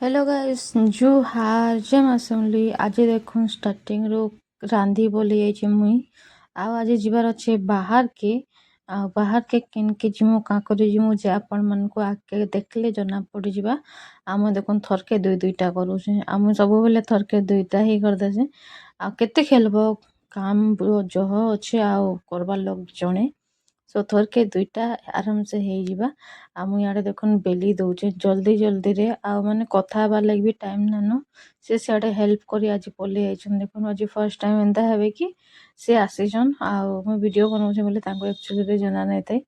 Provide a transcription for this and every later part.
Hello guys जो हार जे मासमली आज देखुन स्टार्टिंग रो रांधी बोली जाइए मुई आज जीवार अच्छे बाहर के किन के जिमु का करे जिमु जे आपण मन को आके देखले जना पड़ी जिबा आम देखुन थरके दुईटा करूछे आम सब बेले थरके दुईटा ही कर देछे आ केते खेलबो काम जह अच्छे आ करबार लोग जणे सो थरके दुईटा आराम से हो जिबा आ मु याडे देखुन बेली दउचे जल्दी जल्दी रे आ माने कथा हबार लागि भी टाइम नानो से सियाडे हेल्प करी आज पले आइछन देखुन आज फर्स्ट टाइम एंता हेबे कि से आसीछन आ मु वीडियो बनाउछे बोले तांको एक्चुअली रे जना नै थाई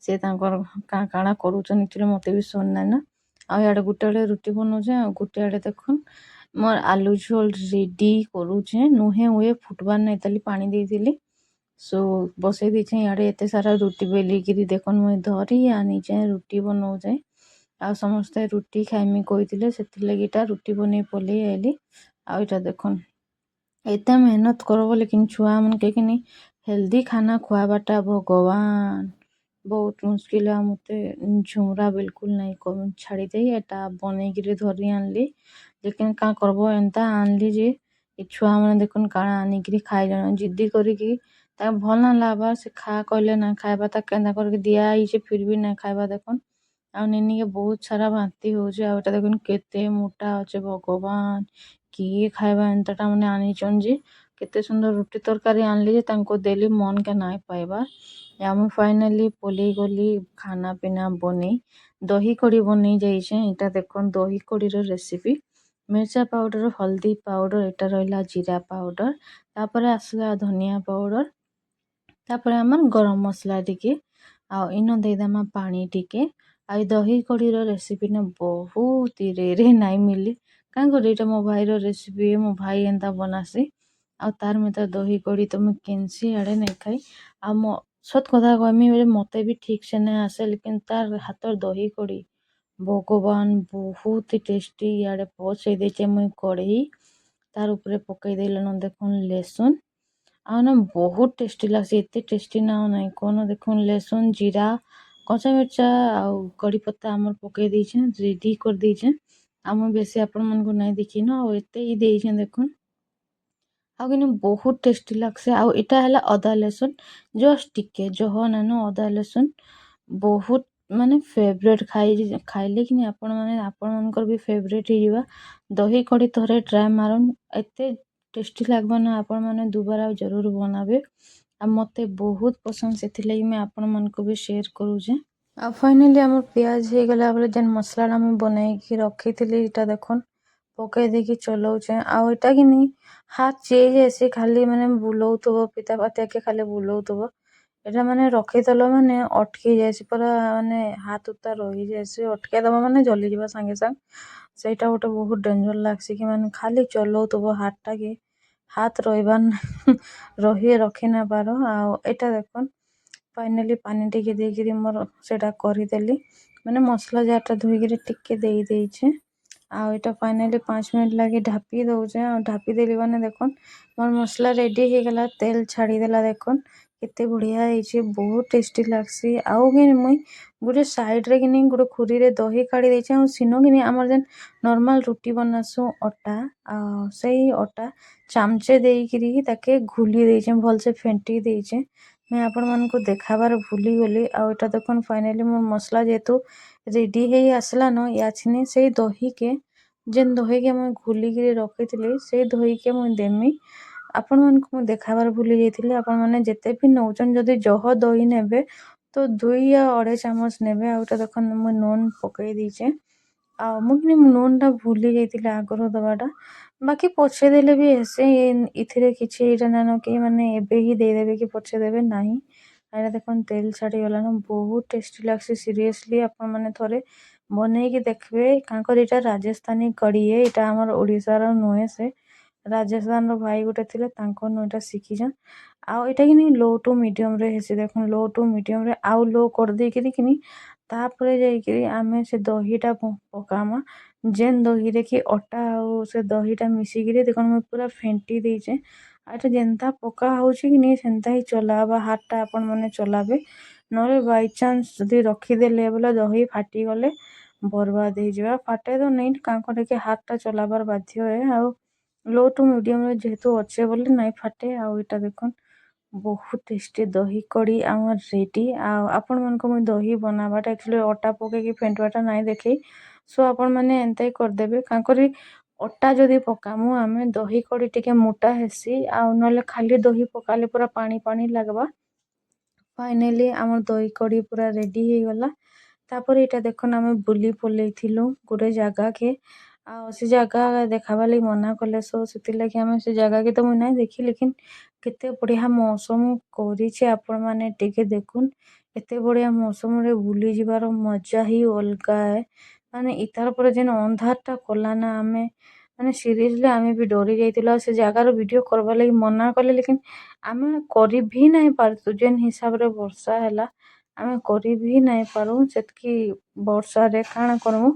से तांकर काଣା करूछन एक्चुअली मते भी सुन नै ना आ याडे गुटे आडे रुटी बनाउछे आ गुटे आडे देखुन मोर आलू झोल रेडी करूछे नुहे हुए फुटबार नै ताली पानी देइथिली सो बसई देछे याडे एते सारा रुटी बेलिकिरी देखुन मुई धरी आनिछे रुटी बनाउछे आ समस्ते रुटी खाइमी कहिथिले सेति लागिटा रुटी बनै पले आइली आ इटा देखुन एते मेहनत करबो लेकिन छुआ मन के किनी हेल्दी खाना खुआबाटा भगवान बहुत मुश्किल है मते झुमरा बिल्कुल नहीं कम छाड़ी दे एटा बनै गिरी धरी आनली लेकिन का करबो एंता आनली जे ए छुआ मन देखुन काଣା आनिकिरी खाइ जण जिद्दी करिकी ता भल ना लागबा से खा कहले ना खाइबा ता केंदा करके दिया आइछे फिर भी ना खाइबा देखुन आ नेनी के बहुत सारा बांती होचे आ एटा देखुन केते मोटा होचे भगवान किए खाइबा एंताटा माने आनिचन जे केते सुंदर रुटी तरकारी आनली जे तांको देली मन के नाय पाइबा या मु फाइनली पोली गली खाना पीना बनी दही कड़ी बनी जाइछे एटा देखुन दही कड़ी रो रेसिपी मिर्चा पाउडर हल्दी पाउडर एटा रहला जीरा पाउडर तापरे आसला धनिया पाउडर तापरे हमर गरम मसला टिके आ इनो देदेमा पानी टिके आ दही कड़ी रो रेसिपी ने बहुत रे नाइ मिली कां करे एटा मो भाई रो रेसिपी मो भाई एंता बनासी आ तार में तो दही कड़ी तो मैं केनसी आड़े नहीं खाई आ मो सत कथा कहमी बेले मते भी ठीक से नहीं आसे लेकिन तार हाथर दही कड़ी भगवान बहुत टेस्टी याडे पहुंचे देचे मुई कड़ी तार ऊपर पकई देलन देखुन लेसुन आ ना बहुत टेस्टी लागसी एते टेस्टी ना नहीं कोनो देखुन लेसुन जीरा कच्चा मिर्चा आ कड़ी पत्ता हमर पकई देछे रेडी कर देछे हम बेसी आपण मन को नहीं देखी ना और एते ही देछे देखुन आ किनी बहुत टेस्टी लागसे आ एटा हला अदा लेसुन जस्ट टिके जह नानो अदा लेसुन बहुत माने फेवरेट खाइले कि आपण माने आपण मनकर भी फेवरेट ही जिवा दही कड़ी थरे ट्राई मारन एते टेस्टी लागबा ना आपण माने दुबारा जरूर बनाबे आ मते बहुत पसंद सेति लागि मैं आपण मन को भी शेयर करू जे आ फाइनली हमर प्याज हे गला बोले जन मसला ला मैं बनाई की रखी थिली इटा देखन पकई देकी चलाउछे आ एटा कि नहीं हाथ चेज ऐसे खाली माने बुलाउथबो पिता पातिया के खाली बुलाउथबो एटा माने रखिदेल माने अटकी जायसी पूरा माने हाथ उता रही जायसी अटके दबा माने जली जिबा संगे संग सेटा गोटे बहुत डेंजर लागसी कि माने खाली चलाउथबो हाथ के हाथ रहिबान रही रखी ना पारो आ एटा देखन फाइनली पानी टिके देकिरी मोर सेटा करिदेली माने मसला जाटा धोइकिरी टिके देई देइछे आ एटा फाइनली 5 मिनट लगी ढापी दउछे आ ढापी देली माने देखन मोर मसला रेडी हे गला तेल छाड़ी देला देखन केते बढ़िया ହେଇଛି बहुत टेस्टी लागसी आउ कि मुई गुटे साइड रे किनी गुटे खुरी रे दही काढ़ी देछे आ सिनो किनी हमर जेन नॉर्मल रोटी बनासु अटा आ सेही अटा चामचे देइकिरी ताके घुली देछे भल से फेंटी देछे मैं आपण मन को देखाबार भूली गली आ एटा देखन फाइनली मोर मसला जेतु रेडी हेई आसला न याछिनी सेही दही के जेन दही के मैं घुली के रखिथिली से दही के मैं देमी आपण मन को मैं देखाबार भूली जाइथिले आपण माने जेते भी नौचन जदी जह दही नेबे तो 2 या 2.5 चामच नेबे आ एटा देखन मैं नून पकई दीचे आ मुझे नून टा भूली जाइथिले आगरो दबाटा बाकी पछे देले भी ऐसे इथिरे किछि एटा नानो कि माने एबे ही दे देबे कि पछे देबे नाही एटा देखन तेल छाड़ी गला न बहुत टेस्टी लागसी सीरियसली आपण माने थोरे बनै के देखबे कांकर एटा राजस्थानी कड़ी है एटा हमर ओडिसा रो नुहे से राजस्थान रो भाई गुटे थिले तांको नु एटा शिखिछन आ एटा कि लो टू मीडियम रे हेसी देखन लो टू मीडियम रे आउ लो कर दे कि तापरे जाइकिरी आमे से दहीटा पकामा जेन दही रे कि अटा आ से दहीटा मिसिकिरी देखन मैं पूरा फेंटी देइचे आ एटा जेंता पका होउची कि नहीं सेंता ही चलाबा हाथटा आपण माने चलाबे नले बाय चांस जदी रखी देले बोले दही फाटी गले बर्बाद हो फाटे तो नहीं क्या करे हाथटा चलाबार बाध्य है आउ लो टू मीडियम जेहेतु अच्छे बोले नहीं फाटे आउ इटा देखुन बहुत टेस्टी दही कड़ी आमर रेडी आपण मन को मुई दही बनावाटा एक्चुअली अटा पके फेंटवाटा नहीं देखी सो आपण मैंने एंता ही करदेबे कांकरी अटा जदि पकामु आमे दही कड़ी टिके मोटा हेसी आ नले खाली दही पकाले पूरा पानी पानी लगवा फाइनली आमर दही कड़ी पूरा रेडी हो गला तापर इटा देखन आमे बुली पलेइथिलु गोटे जगह के से जगह देखाबा लगी मना कले सो से लगी आमे से जगह के तो मुई नहीं देखी लेकिन केते बढ़िया मौसम करिछे आपण माने टिके देखुन एते बढ़िया मौसम रे बुली जिबार मजा ही अलगा है माने इतार पर जेन अंधारटा कला ना आमे माने सीरियसली आमे भी डरी जाइतिला से जगार वीडियो करबा लगी मना कले लेकिन आमे करि भी नहीं पारतु जेन हिसाब रे वर्षा हैला आमे करि भी नहीं पारू सेतकी वर्षा रे काना करमु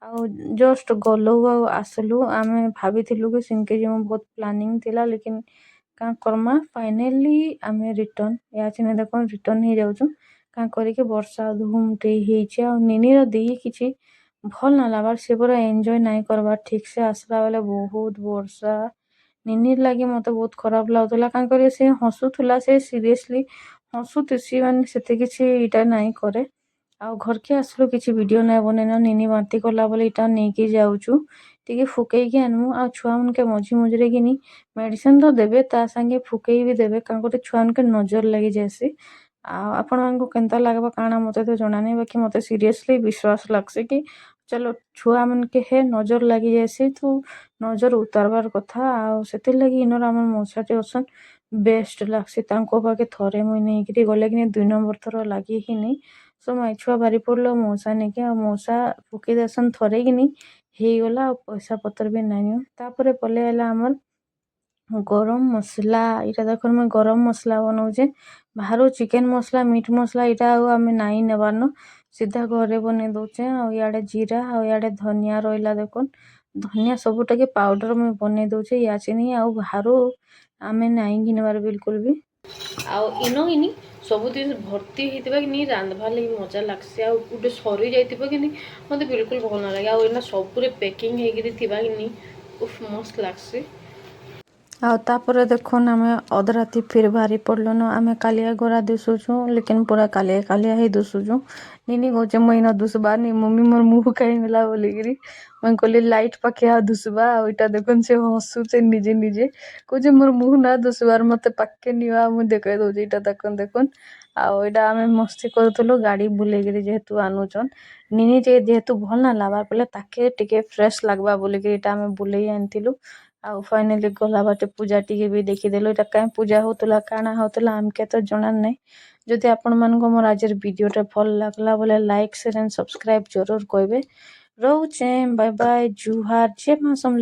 आ जस्ट गलु आसलु आमे भाबिथिलु कि सिनके जे बहुत प्लानिंग थिला लेकिन का करमा फाइनली आमे रिटर्न या चिने देखो रिटर्न ही जाउछु का करी के वर्षा धूम टे हेइचे आ निनी रो देही किछि भल ना लाबार से पूरा एन्जॉय नहीं करबार ठीक से आसला बेले बहुत वर्षा निनी लगी मते बहुत खराब लागुला का करे से हसुथुला से सीरियसली हसुतिसी माने सेते किछि इटा नहीं करे आ घर के आसलो किछि वीडियो नहीं बनेना निनी बांती कला बोले इटा नेकी जाउछु टिके फुकेई के आनमु आ छुआ मन के मझी मझरे गिनी मेडिसिन तो देबे ता संगे फुकेई भी देबे का गोटे छुआ मन के नजर लगी जायसी आपण मानको केनता लागबा काना मते तो जणा नहीं बाकी मते सीरियसली विश्वास लागसे कि चलो छुआ मन के हे नजर लगी जायसी तो नजर उतारबार कथा आ सेतिर लगी इनर हमर मौसाटे असन बेस्ट लागसी तांको पाके थरे मुई नहीं कि गले कि 2 नंबर थर लागी ही नहीं सो माई छुआ बारी पड़लो मौसा नहीं कि मौसा फुकी देसन थरे कि नहीं ହେଇଗଲା ଆଉ ପଇସା ପତ୍ର ବି ନାଇଁନ ତାପରେ ପଲେ ହେଲା ଆମର गरम मसला इटा देखो मैं गरम मसला बनाऊे बाहर चिकेन मसला मीट मसला इटा आम नाई नेबार सीधा घरे बने दौचे आड़े जीरा आड़े धनिया रहा देखो धनिया सबूटा के पाउडर मैं बने दौचे या चिनी आ बाहर आम नाई घिनबार बिल्कुल भी आउ इनो इनी सबुदिन भर्ती होता कि नहीं रांधबार लगी मजा लगसी आ गोटे सरी जाइए कि नहीं मत बिल्कुल भल ना लगे आना सबूरे पैकिंग होगी कि नहीं उफ मस्त लगसी तापर देखुन आम अध राति फिर बाहरी पड़लन आम कालिया गोरा दुसुचु लेकिन पूरा कालिया कालिया ही दुसुचु निनी कहे मुई न दुसबार नहीं मम्मी मोर मुँह कहीं गला बोलिकी मुझे कहली लाइट पाखे आ दुसबा आईटा देखुन से हसुचे निजे निजे कहे मोर मुँह ना दुसबार मत पाखे निवा मुझे देखाई दौचे यहाँ देखुन देखुन आईटा आम मस्ती करूँ गाड़ी बुलेकिरी जेहेतु आनुचन निनी जेहेतु भल ना लाबार पड़े ताके टिके फ्रेश लगवा बोलिकी आम बुले आनीलु आ फाइनली गला बाटे पूजा टी भी देखीदेलु यहाँ कहीं पूजा होता काना होता आमके तो जना नहीं जदि आपण मानक मोर आज वीडियोटा भल लगला बोले लाइक शेयर एंड सब्सक्राइब जरूर करेंगे रोचे बाय बाय जुहार जय मां समलेई।